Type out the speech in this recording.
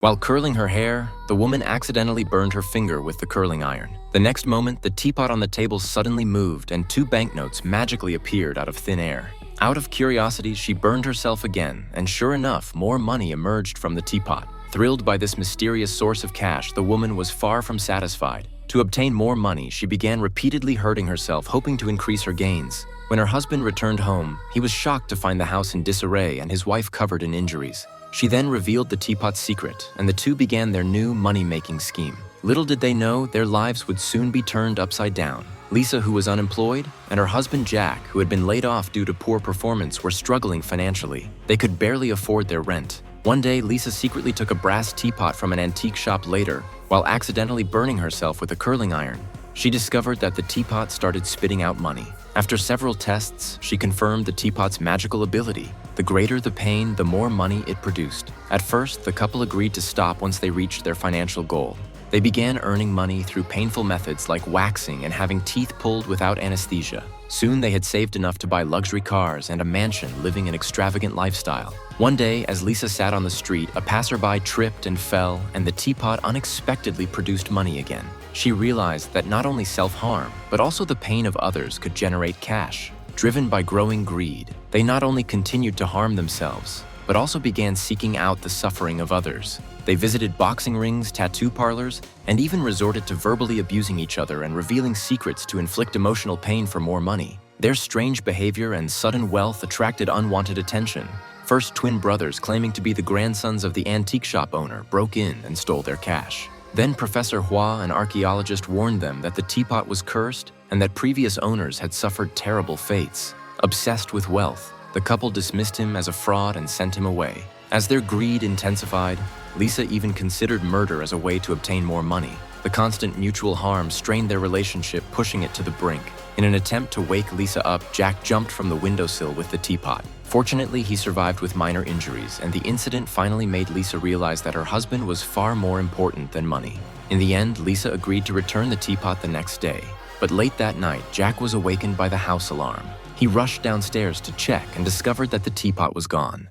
While curling her hair, the woman accidentally burned her finger with the curling iron. The next moment, the teapot on the table suddenly moved and 2 banknotes magically appeared out of thin air. Out of curiosity, she burned herself again, and sure enough, more money emerged from the teapot. Thrilled by this mysterious source of cash, the woman was far from satisfied. To obtain more money, she began repeatedly hurting herself, hoping to increase her gains. When her husband returned home, he was shocked to find the house in disarray and his wife covered in injuries. She then revealed the teapot's secret, and the two began their new money-making scheme. Little did they know, their lives would soon be turned upside down. Lisa, who was unemployed, and her husband Jack, who had been laid off due to poor performance, were struggling financially. They could barely afford their rent. One day, Lisa secretly took a brass teapot from an antique shop later, while accidentally burning herself with a curling iron. She discovered that the teapot started spitting out money. After several tests, she confirmed the teapot's magical ability. The greater the pain, the more money it produced. At first, the couple agreed to stop once they reached their financial goal. They began earning money through painful methods like waxing and having teeth pulled without anesthesia. Soon they had saved enough to buy luxury cars and a mansion, living an extravagant lifestyle. One day, as Lisa sat on the street, a passerby tripped and fell, and the teapot unexpectedly produced money again. She realized that not only self-harm, but also the pain of others could generate cash. Driven by growing greed, they not only continued to harm themselves, but also began seeking out the suffering of others. They visited boxing rings, tattoo parlors, and even resorted to verbally abusing each other and revealing secrets to inflict emotional pain for more money. Their strange behavior and sudden wealth attracted unwanted attention. First, twin brothers claiming to be the grandsons of the antique shop owner broke in and stole their cash. Then Professor Hua, an archaeologist, warned them that the teapot was cursed and that previous owners had suffered terrible fates. Obsessed with wealth, the couple dismissed him as a fraud and sent him away. As their greed intensified, Lisa even considered murder as a way to obtain more money. The constant mutual harm strained their relationship, pushing it to the brink. In an attempt to wake Lisa up, Jack jumped from the windowsill with the teapot. Fortunately, he survived with minor injuries, and the incident finally made Lisa realize that her husband was far more important than money. In the end, Lisa agreed to return the teapot the next day. But late that night, Jack was awakened by the house alarm. He rushed downstairs to check and discovered that the teapot was gone.